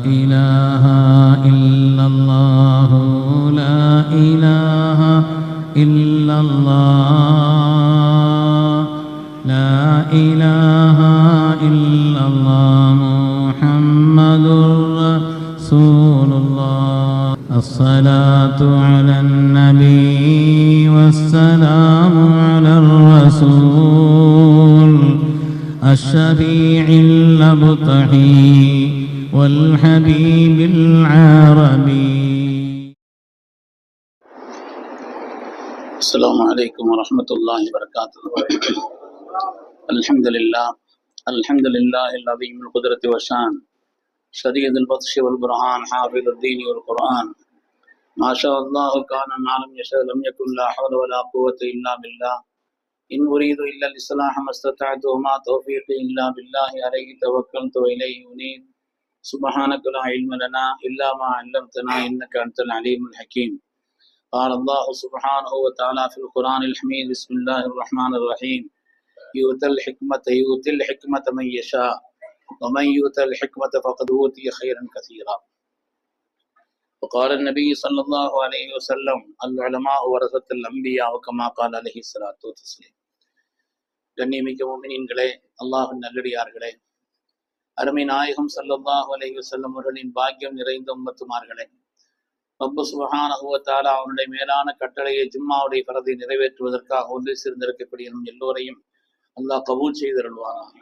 إله إلا الله لا إله إلا الله لا إله إلا الله محمد رسول الله الصلاة على النبي والسلام على الرسول الشفيع الأبطحي والحبيب العربي. السلام عليكم ورحمة الله وبركاته. الحمد لله العظيم القدرة والشان شديد البطش والبرهان حافظ الدين والقرآن ما شاء الله كان ما لم يشاء لم يكن لا حول ولا قوة إلا بالله إن أريد إلا الإصلاح ما استطعت وما توفيقي إلا بالله عليه توكلت وإليه أنيب سبحانك لا علم لنا إلا ما علمتنا إنك أنت العليم الحكيم. قال الله سبحانه وتعالى في القرآن الحميد بسم الله الرحمن الرحيم يؤتى الحكمة من يشاء ومن يؤتى الحكمة فقد أوتي خيرا كثيرا. وقال النبي صلى الله عليه وسلم العلماء ورثة الأنبياء وكما قال عليه الصلاة والسلام. கண்ணியமிக்க முஃமினீன்களே, அல்லாஹ்வின் நல்லடியார்களே, அருமை நாயகம் ஸல்லல்லாஹு அலைஹி வஸல்லம் அவர்களின் பாக்கியம் நிறைந்த உம்மத்துமார்களே, ரப்பு சுப்ஹானஹு வ தஆலா அவனுடைய மேலான கட்டளையை ஜும்மாவுடைய ஃபரதை நிறைவேற்றுவதற்காக ஒன்று சேர்ந்திருக்கக்கூடிய நம் எல்லோரையும் அல்லாஹ் கபூல் செய்தருள்வானாக.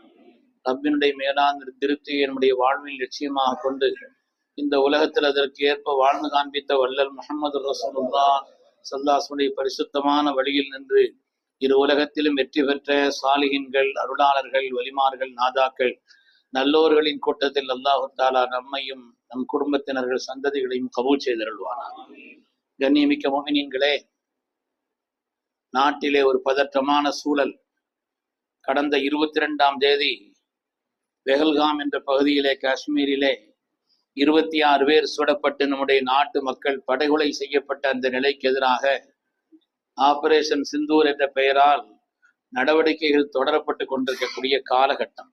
ரப்பினுடைய மேலான திருப்தியை நம்முடைய வாழ்வில் லட்சியமாக கொண்டு இந்த உலகத்தில் அதற்கு ஏற்ப வாழ்ந்து காண்பித்த வல்லல் முஹம்மது ரசூலுல்லாஹ் ஸல்லல்லாஹு அலைஹி வஸல்லம் பரிசுத்தமான வழியில் நின்று இரு உலகத்திலும் வெற்றி பெற்ற சாலிஹின்கள், அருளாளர்கள், வலிமார்கள், நாதாக்கள், நல்லோர்களின் கூட்டத்தில் அல்லாஹு தஆலா நம்மையும் நம் குடும்பத்தினர்கள் சந்ததிகளையும் கபூல் செய்தருள்வானாக. கண்ணியமிக்க முஃமினீன்களே, நாட்டிலே ஒரு பதற்றமான சூழல். கடந்த 22ஆம் தேதி பெஹல்காம் என்ற பகுதியிலே, காஷ்மீரிலே 26 பேர் சுடப்பட்டு நம்முடைய நாட்டு மக்கள் படுகொலை செய்யப்பட்ட அந்த நிலைக்கு எதிராக ஆபரேஷன் சிந்தூர் என்ற பெயரால் நடவடிக்கைகள் தொடரப்பட்டு கொண்டிருக்கக்கூடிய காலகட்டம்.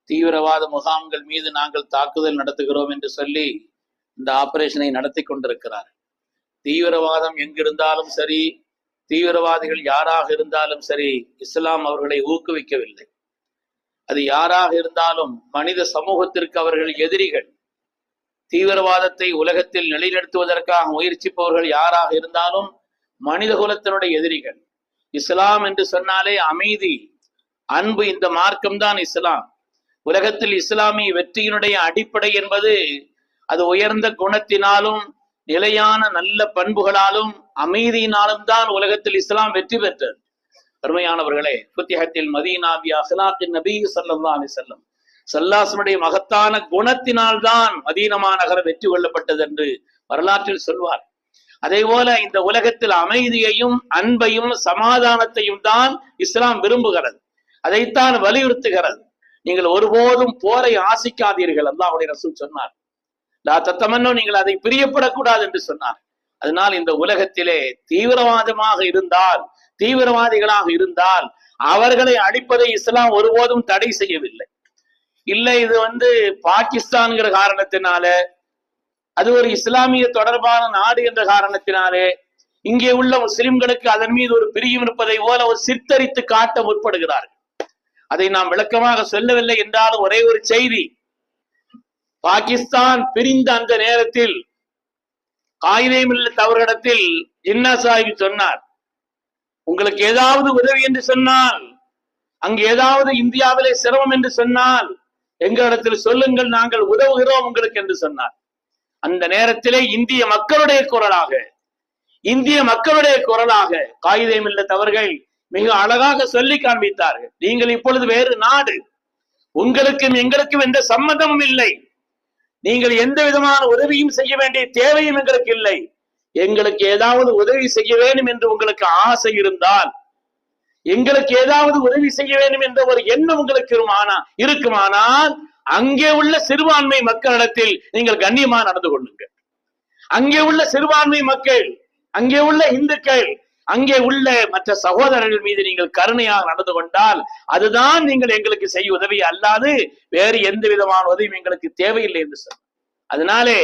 தீவிரவாத முகாம்கள் மீது நாங்கள் தாக்குதல் நடத்துகிறோம் என்று சொல்லி இந்த ஆபரேஷனை நடத்தி கொண்டிருக்கிறார். தீவிரவாதம் எங்கிருந்தாலும் சரி, தீவிரவாதிகள் யாராக இருந்தாலும் சரி, இஸ்லாம் அவர்களை ஊக்குவிக்கவில்லை. அது யாராக இருந்தாலும் மனித சமூகத்திற்கு அவர்கள் எதிரிகள். தீவிரவாதத்தை உலகத்தில் நிலைநிறுத்துவதற்காக முயற்சிப்பவர்கள் யாராக இருந்தாலும் மனித குலத்தினுடைய எதிரிகள். இஸ்லாம் என்று சொன்னாலே அமைதி, அன்பு, இந்த மார்க்கம்தான் இஸ்லாம். உலகத்தில் இஸ்லாமிய வெற்றியினுடைய அடிப்படை என்பது அது உயர்ந்த குணத்தினாலும் நிலையான நல்ல பண்புகளாலும் அமைதியினாலும் தான் உலகத்தில் இஸ்லாம் வெற்றி பெற்றது. அருமையானவர்களே, ஃபுத்திஹத்தில் மதீனா பி அஹ்லாகின் நபி ஸல்லல்லாஹு அலைஹி வஸல்லம் ஸல்லல்லாஹுடைய மகத்தான குணத்தினால்தான் மதீனா நகரம் வெற்றி கொள்ளப்பட்டது என்று வரலாற்றில் சொல்வார். அதே போல இந்த உலகத்தில் அமைதியையும் அன்பையும் சமாதானத்தையும் தான் இஸ்லாம் விரும்புகிறது, அதைத்தான் வலியுறுத்துகிறது. நீங்கள் ஒருபோதும் போரை ஆசிக்காதீர்கள், அல்லாஹ்வுடைய ரசூல் சொன்னார். லா தத்தமன்னோ, நீங்கள் அதை பிரியப்படக்கூடாது என்று சொன்னார். அதனால் இந்த உலகத்திலே தீவிரவாதமாக இருந்தால், தீவிரவாதிகளாக இருந்தால் அவர்களை அழிப்பதை இஸ்லாம் ஒருபோதும் தடை செய்யவில்லை. இல்லை, இது பாகிஸ்தான்கிற காரணத்தினால, அது ஒரு இஸ்லாமிய தொடர்பான நாடு என்ற காரணத்தினாலே இங்கே உள்ள முஸ்லிம்களுக்கு அதன் மீது ஒரு பிரியம் இருப்பதை போல ஒரு சித்தரித்து காட்ட முற்படுகிறார்கள். அதை நாம் விளக்கமாக சொல்லவில்லை என்றாலும் ஒரே ஒரு செய்தி, பாகிஸ்தான் பிரிந்த அந்த நேரத்தில் காயிதே மில்லத் அவர்களிடத்தில் ஜின்னா சாஹிப் சொன்னார், உங்களுக்கு ஏதாவது உதவி என்று சொன்னால், அங்கு ஏதாவது இந்தியாவிலே சிரமம் என்று சொன்னால் எங்களிடத்தில் சொல்லுங்கள், நாங்கள் உதவுகிறோம் உங்களுக்கு என்று சொன்னார். அந்த நேரத்திலே இந்திய மக்களுடைய குரலாக காயிதே மில்லத் அவர்கள் மிக அழகாக சொல்லி காண்பித்தார்கள், நீங்கள் இப்பொழுது வேறு நாடு, உங்களுக்கும் எங்களுக்கும் எந்த சம்மதமும் இல்லை, நீங்கள் எந்த விதமான உதவியும் செய்ய வேண்டிய தேவையும் எங்களுக்கு இல்லை. எங்களுக்கு ஏதாவது உதவி செய்ய வேண்டும் என்று உங்களுக்கு ஆசை இருந்தால், எங்களுக்கு ஏதாவது உதவி செய்ய வேண்டும் என்ற ஒரு எண்ணம் உங்களுக்கு இருக்குமானால் அங்கே உள்ள சிறுபான்மை மக்களிடத்தில் நீங்கள் கண்ணியமா நடந்து கொள்ளுங்கள். அங்கே உள்ள சிறுபான்மை மக்கள், அங்கே உள்ள இந்துக்கள், அங்கே உள்ள மற்ற சகோதரர்கள் மீது நீங்கள் கருணையாக நடந்து கொண்டால் அதுதான் நீங்கள் எங்களுக்கு செய்ய உதவி, அல்லாது வேறு எந்த விதமான உதவியும் எங்களுக்கு தேவையில்லை என்று சொன்னார். அதனாலே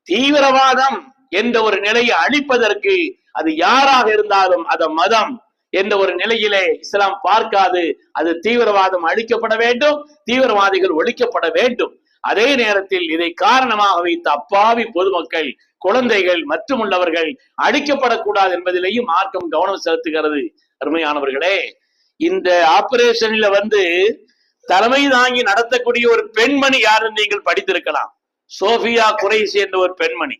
தீவிரவாதம் என்ற ஒரு நிலையை அழிப்பதற்கு அது யாராக இருந்தாலும் அத மதம் என்ற ஒரு நிலையிலே இஸ்லாம் பார்க்காது. அது தீவிரவாதம் அழிக்கப்பட வேண்டும், தீவிரவாதிகள் ஒழிக்கப்பட வேண்டும். அதே நேரத்தில் இதை காரணமாக வைத்த அப்பாவி பொதுமக்கள், குழந்தைகள் மற்றும் உள்ளவர்கள் அழிக்கப்படக்கூடாது என்பதிலேயும் மார்க்கம் கவனம் செலுத்துகிறது. அருமையானவர்களே, இந்த ஆபரேஷன்ல தலைமை தாங்கி நடத்தக்கூடிய ஒரு பெண்மணி யாருன்னு நீங்கள் படித்திருக்கலாம். சோஃபியா குரைஷி என்ற ஒரு பெண்மணி.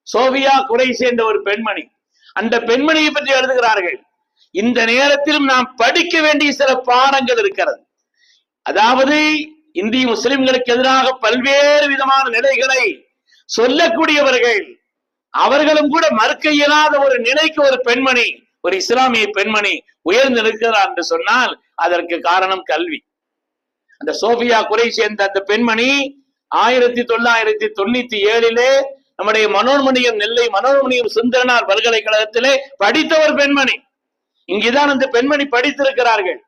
சோஃபியா குரைஷி என்ற ஒரு பெண்மணி. அந்த பெண்மணியை பற்றி எழுதுகிறார்கள். இந்த நேரத்திலும் நாம் படிக்க வேண்டிய சில பாடங்கள் இருக்கிறது. அதாவது இந்திய முஸ்லிம்களுக்கு எதிராக பல்வேறு விதமான நிலைகளை சொல்லக்கூடியவர்கள், அவர்களும் கூட மறுக்க இயலாத ஒரு நிலைக்கு ஒரு பெண்மணி, ஒரு இஸ்லாமிய பெண்மணி உயர்ந்து நிற்கிறார் என்று சொன்னால் அதற்கு காரணம் கல்வி. அந்த சோஃபியா குரைஷி என்ற அந்த பெண்மணி 1997 நம்முடைய மனோன்மணியம், நெல்லை மனோன்மணியம் சுந்தரனார் பல்கலைக்கழகத்திலே படித்த ஒரு பெண்மணி. இங்குதான் அந்த பெண்மணி படித்திருக்கிறார்கள்.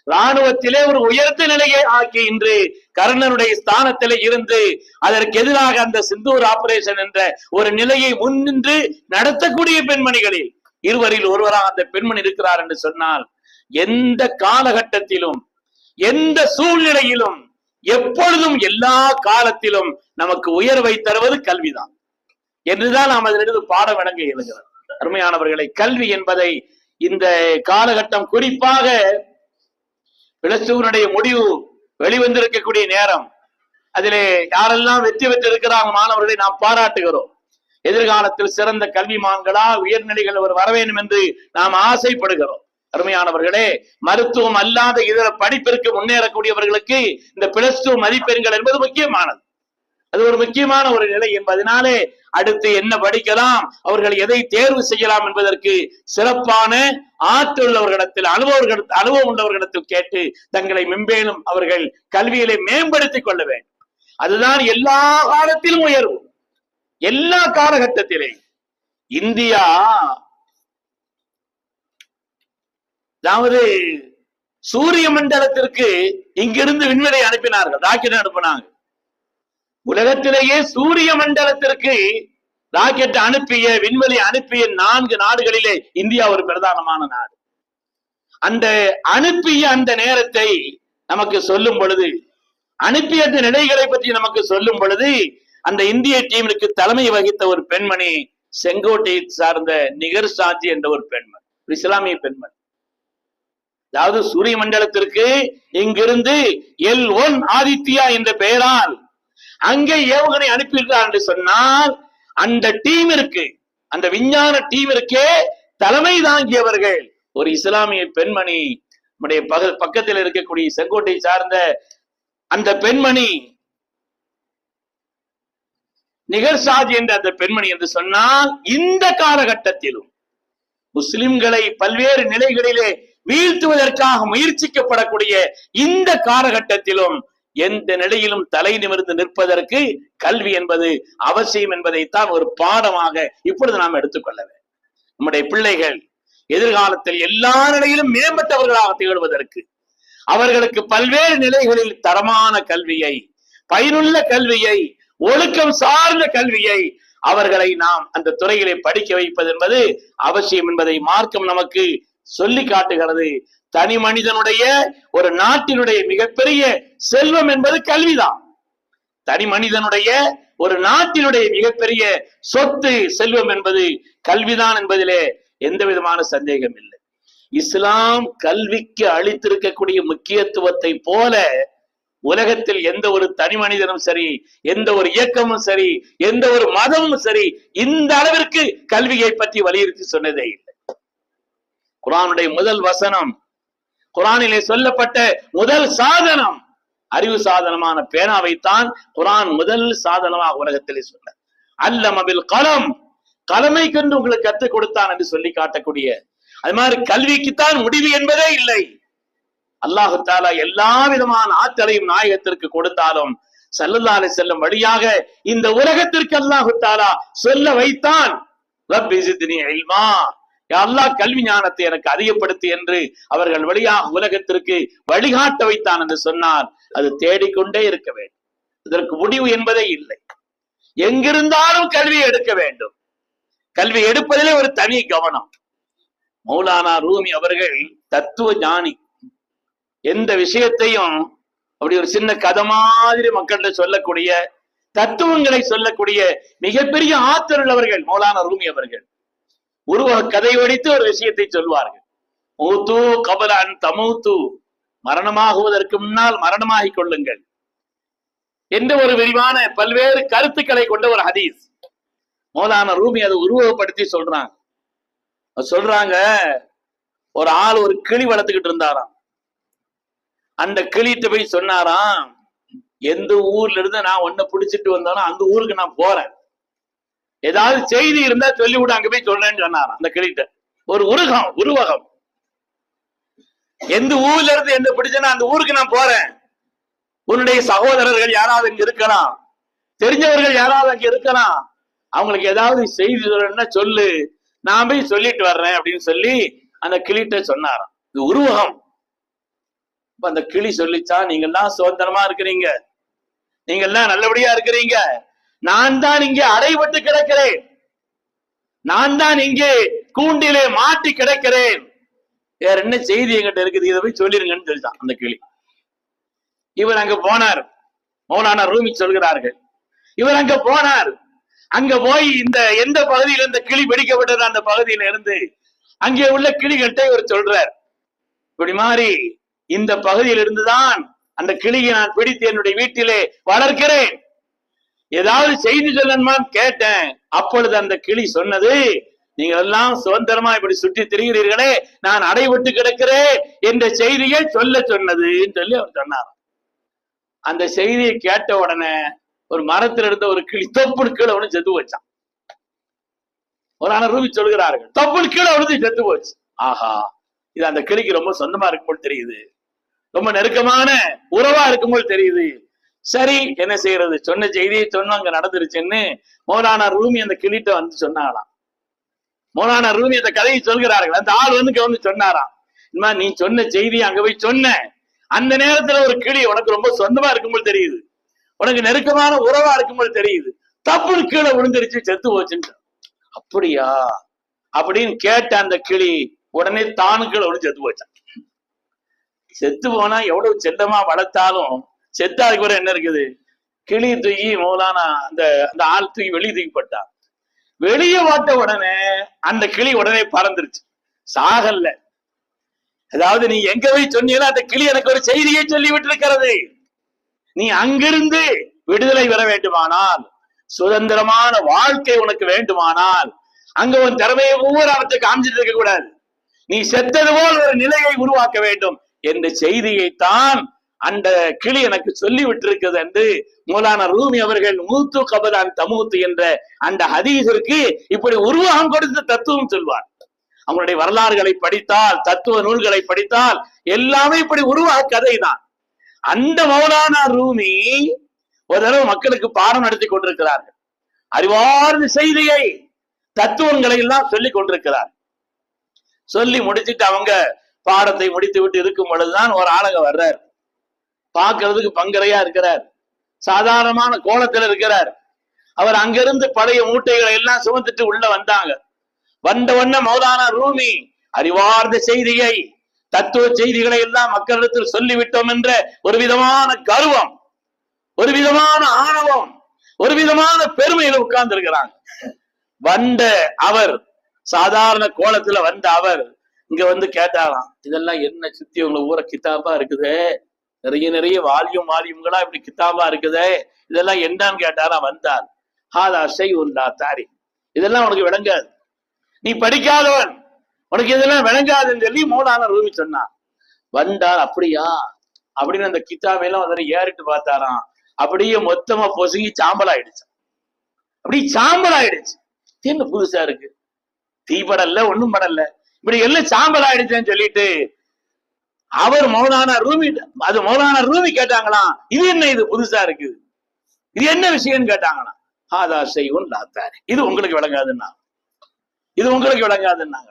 ராணுவத்திலே ஒரு உயர்ந்த நிலையை ஆக்கி இன்று கர்னனுடைய ஸ்தானத்திலே இருந்து அதற்கு எதிராக அந்த சிந்தூர் ஆபரேஷன் என்ற ஒரு நிலையை முன்னின்று நடத்தக்கூடிய பெண்மணிகளில் இருவரில் ஒருவராக அந்த பெண்மணி இருக்கிறார் என்று சொன்னால், எந்த காலகட்டத்திலும் எந்த சூழ்நிலையிலும் எப்பொழுதும் எல்லா காலத்திலும் நமக்கு உயர்வை தருவது கல்விதான் என்றுதான் நாம் அதிலிருந்து பாடம் விளங்க இயலுகிறது. அருமையானவர்களை, கல்வி என்பதை இந்த காலகட்டம், குறிப்பாக பிளஸ்டூனுடைய முடிவு வெளிவந்திருக்கக்கூடிய நேரம், அதிலே யாரெல்லாம் வெற்றி பெற்றிருக்கிறாங்க மாணவர்களை நாம் பாராட்டுகிறோம். எதிர்காலத்தில் சிறந்த கல்விமான்களா உயர்நிலைகள் வர வேண்டும் என்று நாம் ஆசைப்படுகிறோம். அருமையானவர்களே, மருத்துவம் அல்லாத இதர படிப்பிற்கு முன்னேறக்கூடியவர்களுக்கு இந்த பிளஸ் 2 மதிப்பெண்கள் என்பது முக்கியமானது. அது ஒரு முக்கியமான ஒரு நிலை என்பதனாலே அடுத்து என்ன படிக்கலாம், அவர்கள் எதை தேர்வு செய்யலாம் என்பதற்கு சிறப்பான ஆற்றல் உள்ளவர்களிடத்தில், அனுபவம் உள்ளவர்களிடத்தில் கேட்டு தங்களை மெம்பேலும் அவர்கள் கல்வியிலே மேம்படுத்திக் கொள்ள வேண்டும். அதுதான் எல்லா காலத்திலும் உயர்வு. எல்லா காலகட்டத்திலே இந்தியா, அதாவது சூரிய மண்டலத்திற்கு இங்கிருந்து விண்வெளி அனுப்பினார்கள், ராக்கெட் அனுப்பினாங்க. உலகத்திலேயே சூரிய மண்டலத்திற்கு ராக்கெட் அனுப்பிய, விண்வெளி அனுப்பிய 4 நாடுகளிலே இந்தியா ஒரு பிரதானமான நாடு. அந்த அனுப்பிய அந்த நேரத்தை நமக்கு சொல்லும் பொழுது, அனுப்பிய அந்த நிலைகளை பற்றி நமக்கு சொல்லும் பொழுது, அந்த இந்திய டீமிற்கு தலைமை வகித்த ஒரு பெண்மணி, செங்கோட்டையை சார்ந்த நிகர் சாஜி என்ற ஒரு பெண்மணி, ஒரு இஸ்லாமிய பெண்மணி. அதாவது சூரிய மண்டலத்திற்கு இங்கிருந்து L1 ஆதித்யா என்ற பெயரால் அங்கே ஏவுகணை அனுப்பியிருக்கிறார் என்று சொன்னால், அந்த டீமிற்கு, அந்த விஞ்ஞான டீமிற்கே தலைமை தாங்கியவர்கள் ஒரு இஸ்லாமிய பெண்மணி. நம்முடைய பக்கத்தில் இருக்கக்கூடிய செங்கோட்டை சார்ந்த அந்த பெண்மணி நிகர் சாஜி என்ற அந்த பெண்மணி என்று சொன்னால், இந்த காலகட்டத்திலும் முஸ்லிம்களை பல்வேறு நிலைகளிலே வீழ்த்துவதற்காக முயற்சிக்கப்படக்கூடிய இந்த காலகட்டத்திலும் எந்த நிலையிலும் தலை நிமிர்ந்து நிற்பதற்கு கல்வி என்பது அவசியம் என்பதைத்தான் ஒரு பாடமாக இப்பொழுது நாம் எடுத்துக்கொள்ள வேண்டும். நம்முடைய பிள்ளைகள் எதிர்காலத்தில் எல்லா நிலையிலும் மேம்பட்டவர்களாக திகழ்வதற்கு, அவர்களுக்கு பல்வேறு நிலைகளில் தரமான கல்வியை, பயனுள்ள கல்வியை, ஒழுக்கம் சார்ந்த கல்வியை அவர்களை நாம் அந்த துறையிலே படிக்க வைப்பது என்பது அவசியம் என்பதை மார்க்கம் நமக்கு சொல்லி காட்டுகிறது. தனி மனிதனுடைய, ஒரு நாட்டினுடைய மிகப்பெரிய செல்வம் என்பது கல்விதான். தனி மனிதனுடைய, ஒரு நாட்டினுடைய மிகப்பெரிய சொத்து, செல்வம் என்பது கல்விதான் என்பதிலே எந்த விதமான சந்தேகம் இல்லை. இஸ்லாம் கல்விக்கு அளித்திருக்கக்கூடிய முக்கியத்துவத்தை போல உலகத்தில் எந்த ஒரு தனி மனிதனும் சரி, எந்த ஒரு இயக்கமும் சரி, எந்த ஒரு மதமும் சரி இந்த அளவிற்கு கல்வியை பற்றி வலியுறுத்தி சொன்னதே இல்லை. குர்ஆனுடைய முதல் வசனம், குர்ஆனிலே சொல்லப்பட்ட முதல் சாதனம், அறிவு சாதனமான பேனாவைத்தான் குர்ஆன் முதல் சாதனமாக உலகத்திலே சொன்னார். அல்லம பில் கலம், கலமை கொண்டு உங்களுக்கு கற்றுக் கொடுத்தான் என்று சொல்லி காட்டக்கூடிய, அது மாதிரி கல்விக்குத்தான் முடிவு என்பதே இல்லை. அல்லாஹு தஆலா எல்லா விதமான ஆற்றலையும் நாயகத்திற்கு கொடுத்தாலும் ஸல்லல்லாஹு அலைஹி வஸல்லம் வழியாக இந்த உலகத்திற்கு அல்லாஹு தஆலா சொல்ல வைத்தான், ரப்பி ஸித்னி இல்மா, யா அல்லாஹ் கல்வி ஞானத்தை எனக்கு அதிகப்படுத்து என்று அவர்கள் வழியாக உலகத்திற்கு வழிகாட்ட வைத்தான் என்று சொன்னார். அது தேடிக்கொண்டே இருக்க வேண்டும். இதற்கு முடிவு என்பதே இல்லை. எங்கிருந்தாலும் கல்வியை எடுக்க வேண்டும். கல்வி எடுப்பதிலே ஒரு தனி கவனம். மௌலானா ரூமி அவர்கள் தத்துவ ஞானி. எந்த விஷயத்தையும் அப்படி ஒரு சின்ன கதை மாதிரி மக்கள்கிட்ட சொல்லக்கூடிய, தத்துவங்களை சொல்லக்கூடிய மிகப்பெரிய ஆற்றல் உள்ளவர்கள் மௌலானா ரூமி அவர்கள். உருவக கதை வடித்து ஒரு விஷயத்தை சொல்வார்கள். மூத்து கபலன் தமூத்து, மரணமாகுவதற்கு முன்னால் மரணமாகிக் கொள்ளுங்கள் என்ற ஒரு விரிவான பல்வேறு கருத்துக்களை கொண்ட ஒரு ஹதீஸ். மௌலானா ரூமி அதை உருவகப்படுத்தி சொல்றாங்க. ஒரு ஆள் ஒரு கிளி வளர்த்துக்கிட்டு இருந்தாராம். அந்த கிளிட்டு போய் சொன்னாராம், எந்த ஊர்ல இருந்து நான் ஒன்ன பிடிச்சிட்டு வந்தாலும் அந்த ஊருக்கு நான் போறேன், ஏதாவது செய்தி இருந்தா சொல்லிவிட, அங்க போய் சொல்றேன்னு சொன்னாராம் அந்த கிளிட்ட. ஒரு உருவகம், எந்த ஊர்ல இருந்து எந்த பிடிச்சனா அந்த ஊருக்கு நான் போறேன், உன்னுடைய சகோதரர்கள் யாராவது இங்க இருக்கலாம், தெரிஞ்சவர்கள் யாராவது அங்க இருக்கலாம், அவங்களுக்கு ஏதாவது செய்தி சொல்லணும்னா சொல்லு, நான் போய் சொல்லிட்டு வர்றேன் அப்படின்னு சொல்லி அந்த கிளிட்ட சொன்னாராம். இது உருவகம். அந்த கிளி சொல்லிச்சா, நீங்க எல்லாம் சுதந்திரமா இருக்கிறீங்க, நீங்க எல்லாம் நல்லபடியா இருக்கிறீங்க, நான் தான் இங்கே அடைபட்டு கிடக்கிறேன், நான் தான் இங்கே கூண்டிலே மாட்டி கிடக்கிறேன், வேற என்ன செய்தி என்கிட்ட இருக்குது, இதை போய் சொல்லிருங்கன்னு சொல்லிட்டான் அந்த கிளி. இவர் அங்க போனார். மௌலானா ரூமி சொல்கிறார்கள், இவர் அங்க போனார். அங்க போய் இந்த எந்த பகுதியில இந்த கிளி வெடிக்கப்பட்டது அந்த பகுதியில இருந்து அங்கே உள்ள கிளிகள்கிட்ட இவர் சொல்றார், இப்படி மாதிரி இந்த பகுதியில் இருந்துதான் அந்த கிளியை நான் பிடித்து என்னுடைய வீட்டிலே வளர்க்கிறேன், ஏதாவது செய்தி சொல்லணுமான்னு கேட்டேன். அப்பொழுது அந்த கிளி சொன்னது, நீங்க எல்லாம் சுதந்திரமா இப்படி சுற்றி திரிகிறீர்களே, நான் அடைபட்டு கிடக்கிறேன் என்ற செய்தியை சொல்ல சொன்னதுன்னு சொல்லி அவர் சொன்னார். அந்த செய்தியை கேட்ட உடனே ஒரு மரத்தில் இருந்த ஒரு கிளி தொப்புடு கீழே ஒண்ணு செத்து வச்சான். ஒரு ஆனா ரூபி சொல்கிறார்கள், தொப்புடு கீழே ஒன்று செத்து போச்சு. ஆஹா, இது அந்த கிளிக்கு ரொம்ப சொந்தமா இருக்கும்போது தெரியுது, ரொம்ப நெருக்கமான உறவா இருக்கும்போது தெரியுது. சரி, என்ன செய்யறது, சொன்ன செய்தியை சொன்ன அங்க நடந்துருச்சுன்னு மௌலானா ரூமி அந்த கிளிட்ட வந்து சொன்னாராம். மௌலானா ரூமி அந்த கதையை சொல்கிறார்கள். அந்த ஆள் வந்து சொன்னாராம், நீ சொன்ன செய்தியை அங்க போய் சொன்ன, அந்த நேரத்துல ஒரு கிளி உனக்கு ரொம்ப சொந்தமா இருக்கும்போது தெரியுது, உனக்கு நெருக்கமான உறவா இருக்கும்போது தெரியுது, தப்புன்னு கீழே விழுந்துருச்சு, செத்து போச்சுன்னு. அப்படியா அப்படின்னு கேட்ட அந்த கிளி உடனே தானு கீழே விழுந்து செத்து போச்சான். செத்து போனா எவ்வளவு செல்லமா வளர்த்தாலும் செத்தாதுக்கு வர என்ன இருக்குது, கிளி தூக்கி மௌலானா அந்த அந்த ஆள் தூக்கி வெளியே தூக்கி போட்டான். வெளியே போட்ட உடனே அந்த கிளி உடனே பறந்துருச்சு, சாகல்ல. அதாவது நீ எங்க போய் சொன்னீங்களோ அந்த கிளி எனக்கு ஒரு செய்தியை சொல்லி விட்டு இருக்கிறது, நீ அங்கிருந்து விடுதலை பெற வேண்டுமானால், சுதந்திரமான வாழ்க்கை உனக்கு வேண்டுமானால், அங்க உன் திறமையை ஒவ்வொரு அவற்றை காமிச்சிட்டு இருக்க கூடாது, நீ செத்தது போல் ஒரு நிலையை உருவாக்க வேண்டும் என்ற செய்தியைத்தான் அந்த கிளி எனக்கு சொல்லி விட்டிருக்கிறது என்று மௌலானா ரூமி அவர்கள் மூத்து கபலான் தமூத்து என்ற அந்த ஹதீஸிற்கு இப்படி உருவகம் கொடுத்த தத்துவம் சொல்வார். அவங்களுடைய வரலாறுகளை படித்தால், தத்துவ நூல்களை படித்தால் எல்லாமே இப்படி உருவக கதை தான். அந்த மௌலானா ரூமி ஒரு தடவை மக்களுக்கு பாடம் நடத்தி கொண்டிருக்கிறார்கள். அறிவார்ந்த செய்தியை, தத்துவங்களை எல்லாம் சொல்லி கொண்டிருக்கிறார். சொல்லி முடிச்சுட்டு அவங்க பாடத்தை முடித்து விட்டு இருக்கும் பொழுதுதான் ஒரு ஆளுங்க வர்றார். பார்க்கறதுக்கு பங்கரையா இருக்கிறார், சாதாரணமான கோலத்துல இருக்கிறார். அவர் அங்கிருந்து பழைய மூட்டைகளை எல்லாம் சுமந்துட்டு உள்ள வந்தாங்க. வந்த உடனே மௌலானா ரூமி அறிவார்ந்த செய்தியை, தத்துவ செய்திகளை எல்லாம் மக்களிடத்தில் சொல்லிவிட்டோம் என்ற ஒரு விதமான கர்வம், ஒரு விதமான ஆணவம், ஒரு விதமான பெருமையில உட்கார்ந்து இருக்கிறாங்க. வந்த அவர், சாதாரண கோலத்துல வந்த அவர் இங்க வந்து கேட்டாராம், இதெல்லாம் என்ன சுத்தி உங்களை ஊர கித்தாபா இருக்குதே, நிறைய நிறைய வால்யூம்களா இப்படி கித்தாபா இருக்குதே, இதெல்லாம் என்னன்னு கேட்டாராம். வந்தார். ஹாதா ஷைஉல்லா தாரி, இதெல்லாம் உனக்கு விளங்காது, நீ படிக்காதவன், உனக்கு இதெல்லாம் விளங்காதுன்னு சொல்லி மௌலானா ரூமி சொன்னான். வந்தார். அப்படியா அப்படின்னு அந்த கித்தாபையெல்லாம் வந்து ஏறிட்டு பார்த்தாராம். அப்படியே மொத்தமா பொசுங்கி சாம்பல் ஆயிடுச்சு. அப்படி சாம்பல் ஆயிடுச்சு. என்ன புதுசா இருக்கு, தீ படல ஒண்ணும் படல, இப்படி எல்லாம் சாம்பல் ஆயிடுச்சுன்னு சொல்லிட்டு அவர் மௌலானா ரூமி, அது மௌலானா ரூமி கேட்டாங்களாம், இது என்ன, இது புதுசா இருக்கு, இது என்ன விஷயம்னு கேட்டாங்களாம். ஹாதா ஷைஉன் லா தாரி, இது உங்களுக்கு விளங்காதுன்னா, இது உங்களுக்கு விளங்காதுன்னாங்க.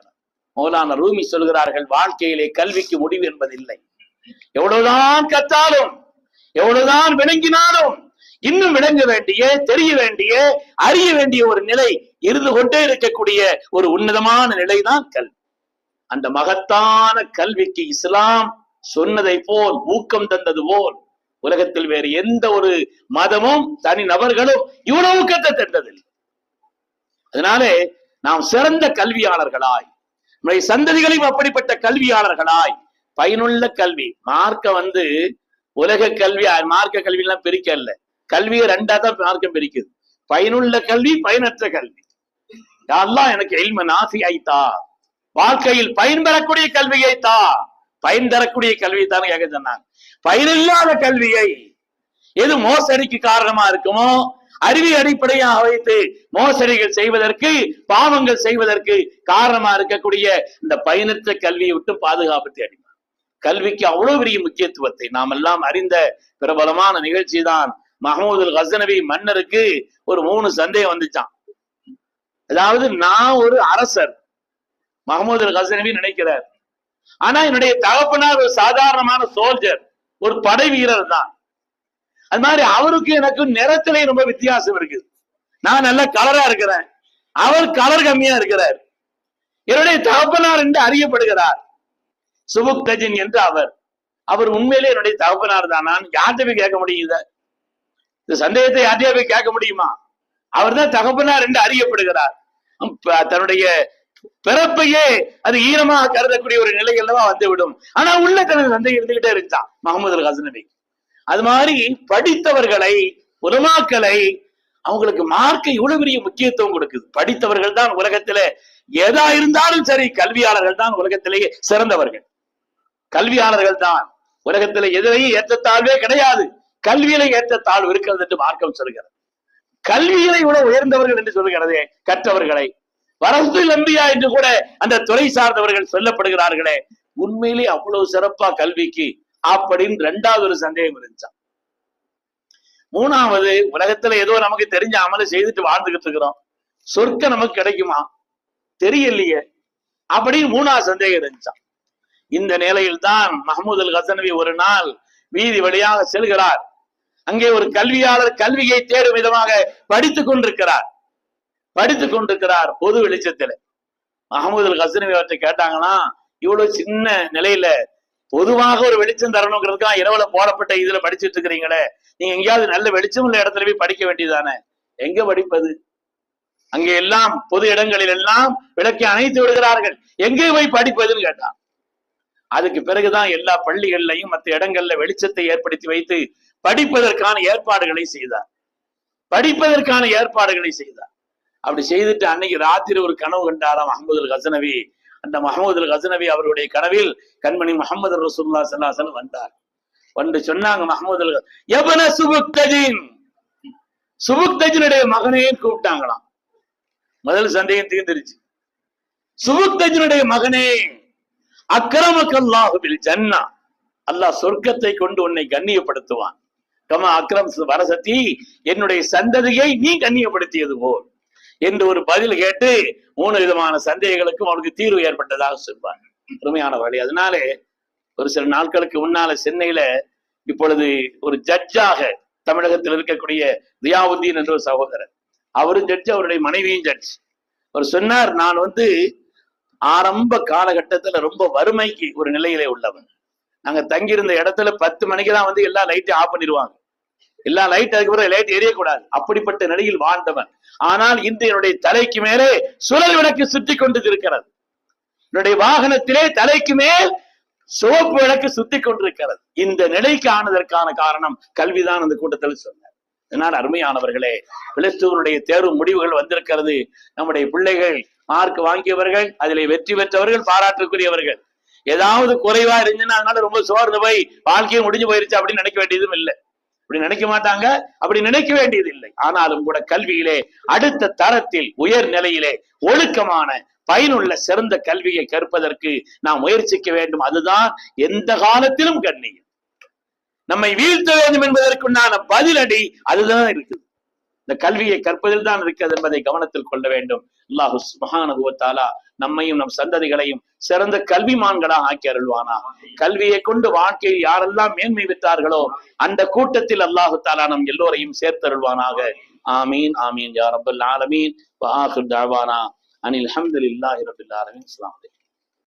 மௌலானா ரூமி சொல்கிறார்கள், வாழ்க்கையிலே கல்விக்கு முடிவு என்பதில்லை. எவ்வளவுதான் கத்தாலும், எவ்வளவுதான் விளங்கினாலும், இன்னும் விளங்க வேண்டிய, தெரிய வேண்டிய, அறிய வேண்டிய ஒரு நிலை இருந்து கொண்டே இருக்கக்கூடிய ஒரு உன்னதமான நிலைதான் கல்வி. அந்த மகத்தான கல்விக்கு இஸ்லாம் சொன்னதை போல், ஊக்கம் தந்தது போல் உலகத்தில் வேறு எந்த ஒரு மதமும் தனி நபர்களும் இவ்வளவு ஊக்கத்தை தந்ததில்லை. அதனாலே நாம் சிறந்த கல்வியாளர்களாய், நம்முடைய சந்ததிகளையும் அப்படிப்பட்ட கல்வியாளர்களாய், பயனுள்ள கல்வி, மார்க்க உலக கல்வி மார்க்க கல்வி எல்லாம் பிரிக்கல. கல்வியை ரெண்டா தான் மார்க்கம் பிரிக்குது. பயனுள்ள கல்வி, பயனற்ற கல்வி. அல்லாஹ் எனக்கு இல்ம நாஃபியை தா, வாழ்க்கையில் பயன் பெறக்கூடிய கல்வியை தா. பயன் தரக்கூடிய கல்வியை தான் கேட்க சொன்னாங்க. பயனில்லாத கல்வியை, எது மோசடிக்கு காரணமா இருக்குமோ, அறிவை அடிப்படையாக வைத்து மோசடிகள் செய்வதற்கு, பாவங்கள் செய்வதற்கு காரணமா இருக்கக்கூடிய இந்த பயனற்ற கல்வியை விட்டு பாதுகாப்பு தேடினார். கல்விக்கு அவ்வளவு பெரிய முக்கியத்துவத்தை நாம் எல்லாம் அறிந்த பிரபலமான நிகழ்ச்சி தான் மஹமூது கஸ்னவி மன்னருக்கு ஒரு 3 சந்தேகம் வந்துச்சான். அதாவது, நான் ஒரு அரசர், மஹமூது கஸ்னவி நினைக்கிறார். ஆனா என்னுடைய தகப்பனார் ஒரு சாதாரணமான சோல்ஜர், ஒரு படை வீரர் தான். அது மாதிரி அவருக்கு எனக்கு நிறத்திலே ரொம்ப வித்தியாசம் இருக்குது. நான் நல்ல கலரா இருக்கிறேன், அவர் கலர் கம்மியா இருக்கிறார். என்னுடைய தகப்பனார் என்று அறியப்படுகிறார் சுபுக்தஜின் என்று அவர் உண்மையிலே என்னுடைய தகப்பனார் தான். நான் யார்கிட்ட போய் கேட்க முடியுத? இந்த சந்தேகத்தை யார்கிட்ட போய் கேட்க முடியுமா? அவர் தான் தகப்பனார் என்று அறியப்படுகிறார். தன்னுடைய பிறப்பையே அது ஈரமாக கருதக்கூடிய ஒரு நிலை அல்லவா வந்துவிடும். ஆனா உள்ள தனது சந்தேகம் இருந்துகிட்டே இருந்தான் மஹமூது கஸ்னவி. அது மாதிரி படித்தவர்களை, உலமாக்களை, அவங்களுக்கு மார்க்க இவ்வளவு பெரிய முக்கியத்துவம் கொடுக்குது. படித்தவர்கள் தான் உலகத்தில எதா இருந்தாலும் சரி, கல்வியாளர்கள் தான் உலகத்திலேயே சிறந்தவர்கள். கல்வியாளர்கள் தான் உலகத்தில எதிரையும் ஏற்றத்தாழ்வே கிடையாது. கல்வியில ஏற்றத்தாழ்வு இருக்கிறது என்று மார்க்கம் சொல்கிறது. கல்வியில இவ்வளவு உயர்ந்தவர்கள் என்று சொல்கிறதே, கற்றவர்களை வரசுல் அம்பியா என்று கூட அந்த துறை சார்ந்தவர்கள் சொல்லப்படுகிறார்களே, உண்மையிலே அவ்வளவு சிறப்பா கல்விக்கு அப்படின்னு 2வது ஒரு சந்தேகம் இருந்துச்சா. 3வது, உலகத்துல ஏதோ நமக்கு தெரிஞ்ச அமலை செய்துட்டு வாழ்ந்துகிட்டு இருக்கிறோம், சொர்க்கம் நமக்கு கிடைக்குமா தெரியலையே அப்படின்னு 3வது சந்தேகம் இருந்துச்சா. இந்த நிலையில் தான் மஹமூது கஸ்னவி ஒரு நாள் வீதி வழியாக செல்கிறார். அங்கே ஒரு கல்வியாளர் கல்வியை தேடும் விதமாக படித்துக் கொண்டிருக்கிறார். பொது வெளிச்சத்துல மஹமூது கஸ்னவி அவற்றை கேட்டாங்கன்னா, இவ்வளவு சின்ன நிலையில பொதுவாக ஒரு வெளிச்சம் தரணுங்கிறதுக்காக இரவுல போடப்பட்ட இதுல படிச்சுட்டு இருக்கிறீங்களே, நீங்க எங்கேயாவது நல்ல வெளிச்சம் உள்ள இடத்துல போய் படிக்க வேண்டியதானே? எங்க படிப்பது? அங்கே எல்லாம் பொது இடங்களில் எல்லாம் விளக்கை அணைத்து விடுகிறார்கள், எங்கே போய் படிப்பதுன்னு கேட்டான். அதுக்கு பிறகுதான் எல்லா பள்ளிகள்லையும் மற்ற இடங்கள்ல வெளிச்சத்தை ஏற்படுத்தி வைத்து படிப்பதற்கான ஏற்பாடுகளை செய்தார். அப்படி செய்துட்டு அன்னைக்கு ராத்திரி ஒரு கனவு கண்டாராம் மஹமூது கஸ்னவி. அந்த மஹமூது கஸ்னவி அவருடைய கனவில் கண்மணி முஹம்மது ரசூலுல்லாஹி ஸல்லல்லாஹு அலைஹி வஸல்லம் வந்தார். வந்து சொன்னாங்க, மஹமூது எபன சுபுக்தஜினுடைய மகனே கூப்பிட்டாங்களாம். முதல் சந்தேகம் தீர்ந்துருச்சு. சுபுக்தஜினுடைய மகனே, அக்ரமக்கல்லாஹு பில் ஜன்னா, அல்லாஹ் சொர்க்கத்தை கொண்டு உன்னை கண்ணியப்படுத்துவான். கமா அக்ரம் வரசத்தி, என்னுடைய சந்ததியை நீ கண்ணியப்படுத்தியது போல் என்று ஒரு பதில் கேட்டு 3 விதமான சந்தேகங்களுக்கும் அவனுக்கு தீர்வு ஏற்பட்டதாக சொல்வார். அருமையான வழி. அதனாலே ஒரு சில நாட்களுக்கு முன்னால சென்னையில இப்பொழுது ஒரு ஜட்ஜாக தமிழகத்தில் இருக்கக்கூடிய தியாவுதீன் என்ற ஒரு சகோதரர், அவரும் ஜட்ஜ், அவருடைய மனைவியும் ஜட்ஜ். அவர் சொன்னார், நான் ஆரம்ப காலகட்டத்துல ரொம்ப வறுமைக்கு ஒரு நிலையிலே உள்ளவன். நாங்க தங்கியிருந்த இடத்துல 10 மணிக்கு தான் எல்லா லைட்டையும் ஆஃப் பண்ணிடுவாங்க. எல்லா லைட், அதுக்கு பிறகு லைட் எரியக்கூடாது. அப்படிப்பட்ட நிலையில் வாழ்ந்தவன். ஆனால் இன்று என்னுடைய தலைக்கு மேலே சுழல் விளக்கு சுற்றி கொண்டு இருக்கிறது. என்னுடைய வாகனத்திலே தலைக்கு மேல் சிவப்பு விளக்கு சுத்தி கொண்டிருக்கிறது. இந்த நிலைக்கு ஆனதற்கான காரணம் கல்விதான் அந்த கூட்டத்தில் சொன்னார். இதனால் அருமையானவர்களே, பிளஸ்டூனுடைய தேர்வு முடிவுகள் வந்திருக்கிறது. நம்முடைய பிள்ளைகள் மார்க் வாங்கியவர்கள், அதிலே வெற்றி பெற்றவர்கள் பாராட்டுக்குரியவர்கள். ஏதாவது குறைவா இருந்துச்சுன்னா அதனால ரொம்ப சோர்ந்து போய் வாழ்க்கையும் முடிஞ்சு போயிருச்சு அப்படின்னு நினைக்க வேண்டியதும் இல்லை. அப்படி நினைக்க மாட்டாங்க, அப்படி நினைக்க வேண்டியது இல்லை. ஆனாலும் கூட கல்வியிலே அடுத்த தரத்தில் உயர் நிலையிலே ஒழுக்கமான பயனுள்ள சிறந்த கல்வியை கற்பதற்கு நாம் முயற்சிக்க வேண்டும். அதுதான் எந்த காலத்திலும் கண்ணியம். நம்மை வீழ்த்த வேண்டும் என்பதற்குண்டான பதிலடி அதுதான் இருக்குது. இந்த கல்வியை கற்பதில் தான் இருக்கிறது என்பதை கவனத்தில் கொள்ள வேண்டும். அல்லாஹு சுப்ஹானஹு வ தஆலா நம்மையும் நம் சந்ததிகளையும் சிறந்த கல்விமான்களாக ஆக்கி அருள்வானா. கல்வியை கொண்டு வாழ்க்கையில் யாரெல்லாம் மேன்மை பெற்றார்களோ அந்த கூட்டத்தில் அல்லாஹு தஆலா நம் எல்லோரையும் சேர்த்தருள்வானாக. ஆமீன் ஆமீன் யா ரப்பல் ஆலமீன். வ ஆகிர் தஅவானா அனில் ஹம்துலில்லாஹி ரப்பில் ஆலமீன். அஸ்ஸலாமு அலைக்கும்.